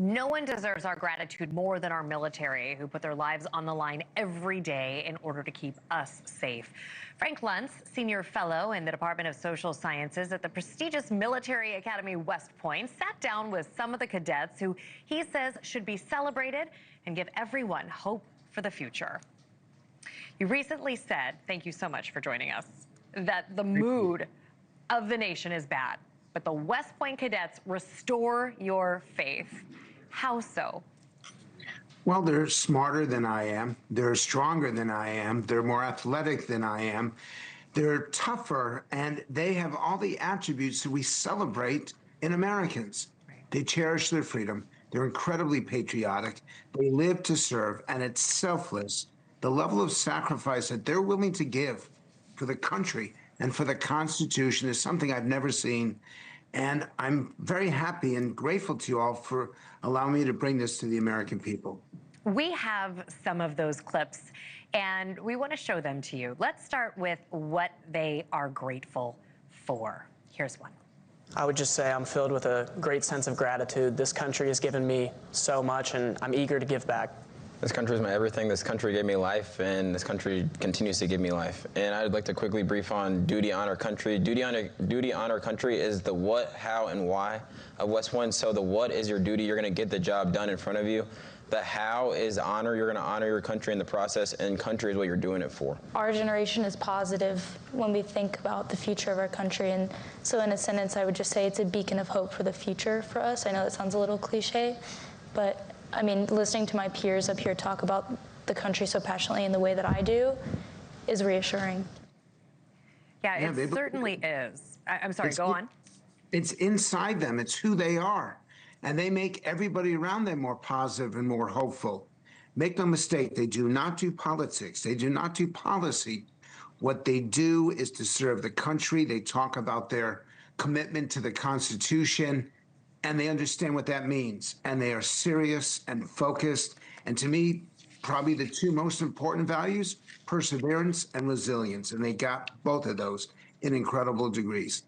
No one deserves our gratitude more than our military, who put their lives on the line every day in order to keep us safe. Frank Luntz, senior fellow in the Department of Social Sciences at the prestigious Military Academy West Point, sat down with some of the cadets who he says should be celebrated and give everyone hope for the future. You recently said, thank you so much for joining us, that the mood of the nation is bad, but the West Point cadets restore your faith. How so? Well, they're smarter than I am. They're stronger than I am. They're more athletic than I am. They're tougher, and they have all the attributes that we celebrate in Americans. They cherish their freedom. They're incredibly patriotic. They live to serve, and it's selfless. The level of sacrifice that they're willing to give for the country and for the Constitution is something I've never seen. And I'm very happy and grateful to you all for allowing me to bring this to the American people. We have some of those clips, and we want to show them to you. Let's start with what they are grateful for. Here's one. I would just say I'm filled with a great sense of gratitude. This country has given me so much, and I'm eager to give back. This country is my everything. This country gave me life, and this country continues to give me life. And I'd like to quickly brief on duty, honor, country. Duty, honor, country is the what, how, and why of West Point. So the what is your duty. You're going to get the job done in front of you. The how is honor. You're going to honor your country in the process, and country is what you're doing it for. Our generation is positive when we think about the future of our country. And so in a sentence, I would just say it's a beacon of hope for the future for us. I know that sounds a little cliche, but I mean, listening to my peers up here talk about the country so passionately in the way that I do is reassuring. Yeah, it certainly is. I'm sorry, go on. It's inside them. It's who they are. And they make everybody around them more positive and more hopeful. Make no mistake, they do not do politics. They do not do policy. What they do is to serve the country. They talk about their commitment to the Constitution, and they understand what that means. And they are serious and focused. And to me, probably the two most important values, perseverance and resilience. And they got both of those in incredible degrees.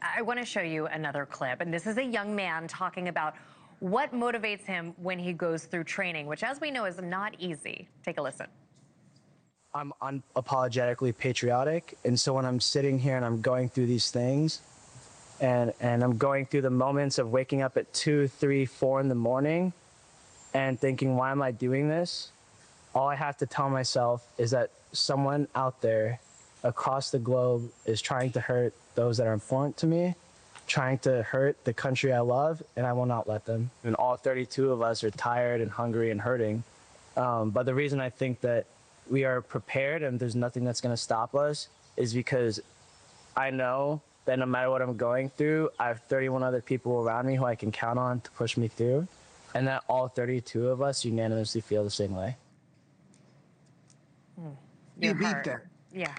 I want to show you another clip. And this is a young man talking about what motivates him when he goes through training, which, as we know, is not easy. Take a listen. I'm unapologetically patriotic. And so when I'm sitting here and I'm going through these things, and I'm going through the moments of waking up at 2, 3, 4 in the morning and thinking, why am I doing this? All I have to tell myself is that someone out there across the globe is trying to hurt those that are important to me, trying to hurt the country I love, and I will not let them. And all 32 of us are tired and hungry and hurting. But the reason I think that we are prepared and there's nothing that's going to stop us is because I know that no matter what I'm going through, I have 31 other people around me who I can count on to push me through, and that all 32 of us unanimously feel the same way. You beat that. Yeah.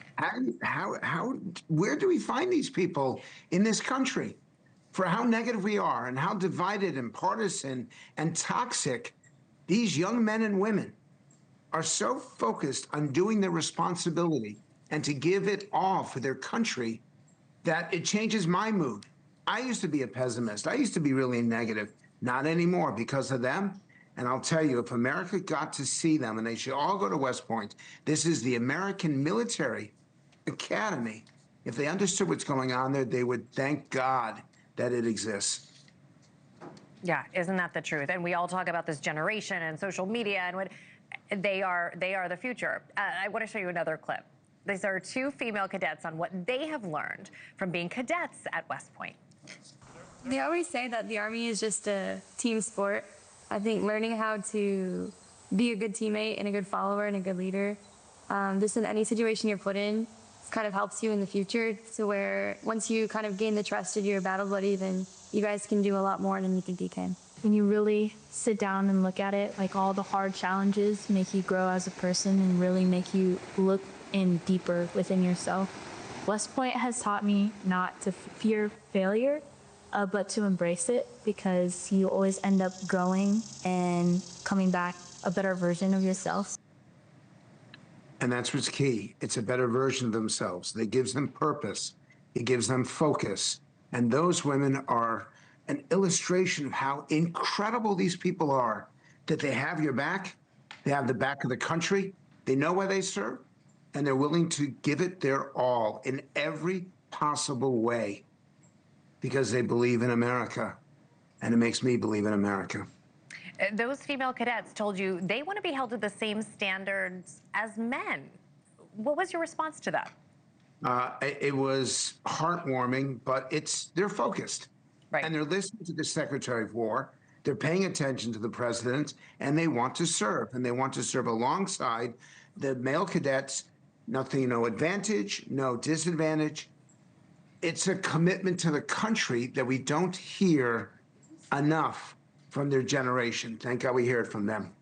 Where do we find these people in this country for how negative we are and how divided and partisan and toxic these young men and women are so focused on doing their responsibility and to give it all for their country that it changes my mood. I used to be a pessimist. I used to be really negative. Not anymore because of them. And I'll tell you, if America got to see them, and they should all go to West Point, this is the American Military Academy. If they understood what's going on there, they would thank God that it exists. Yeah, isn't that the truth? And we all talk about this generation and social media, and what they are the future. I want to show you another clip. These are two female cadets on what they have learned from being cadets at West Point. They always say that the Army is just a team sport. I think learning how to be a good teammate and a good follower and a good leader, just in any situation you're put in, kind of helps you in the future to where once you kind of gain the trust of your battle buddy, then you guys can do a lot more than you think you can. When you really sit down and look at it, like all the hard challenges make you grow as a person and really make you look in deeper within yourself. West Point has taught me not to fear failure, but to embrace it, because you always end up growing and coming back a better version of yourself. And that's what's key. It's a better version of themselves. It gives them purpose. It gives them focus. And those women are an illustration of how incredible these people are, that they have your back, they have the back of the country, they know why they serve, and they're willing to give it their all in every possible way because they believe in America, and it makes me believe in America. Those female cadets told you they want to be held to the same standards as men. What was your response to that? It was heartwarming, but they're focused. Right. And they're listening to the Secretary of War. They're paying attention to the president, and they want to serve. And they want to serve alongside the male cadets. Nothing, no advantage, no disadvantage. It's a commitment to the country that we don't hear enough from their generation. Thank God we hear it from them.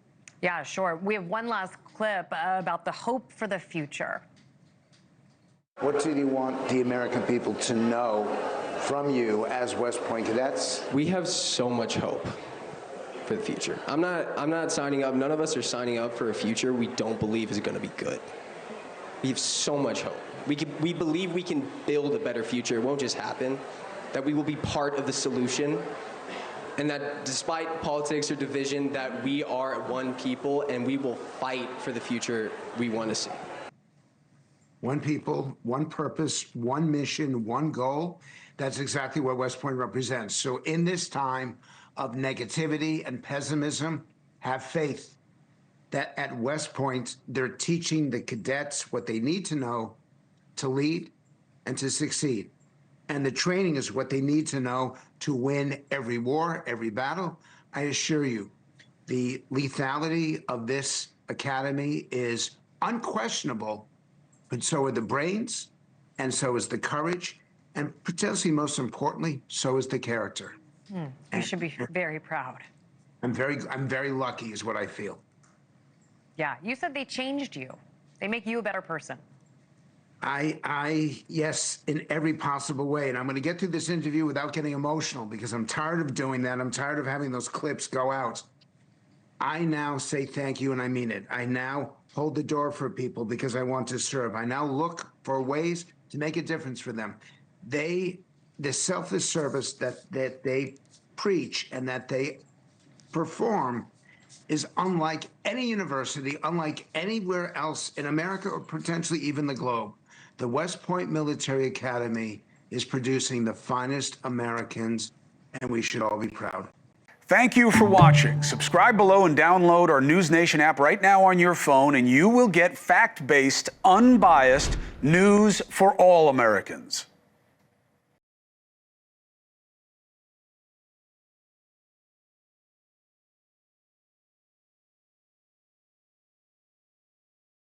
Yeah, sure. We have one last clip about the hope for the future. What do you want the American people to know from you as West Point cadets? We have so much hope for the future. I'm not signing up. None of us are signing up for a future we don't believe is going to be good. We have so much hope. We believe we can build a better future. It won't just happen. That we will be part of the solution. And that despite politics or division, that we are one people and we will fight for the future we want to see. One people, one purpose, one mission, one goal. That's exactly what West Point represents. So in this time of negativity and pessimism, have faith that at West Point, they're teaching the cadets what they need to know to lead and to succeed. And the training is what they need to know to win every war, every battle. I assure you, the lethality of this academy is unquestionable, but so are the brains, and so is the courage, and potentially most importantly, so is the character. You should be very proud. I'm very lucky is what I feel. Yeah, you said they changed you. They make you a better person. Yes, in every possible way. And I'm going to get through this interview without getting emotional because I'm tired of doing that. I'm tired of having those clips go out. I now say thank you, and I mean it. I now hold the door for people because I want to serve. I now look for ways to make a difference for them. The selfless service that they preach and that they perform is unlike any university, unlike anywhere else in America or potentially even the globe. The West Point Military Academy is producing the finest Americans, and we should all be proud. Thank you for watching. Subscribe below and download our NewsNation app right now on your phone, and you will get fact-based, unbiased news for all Americans.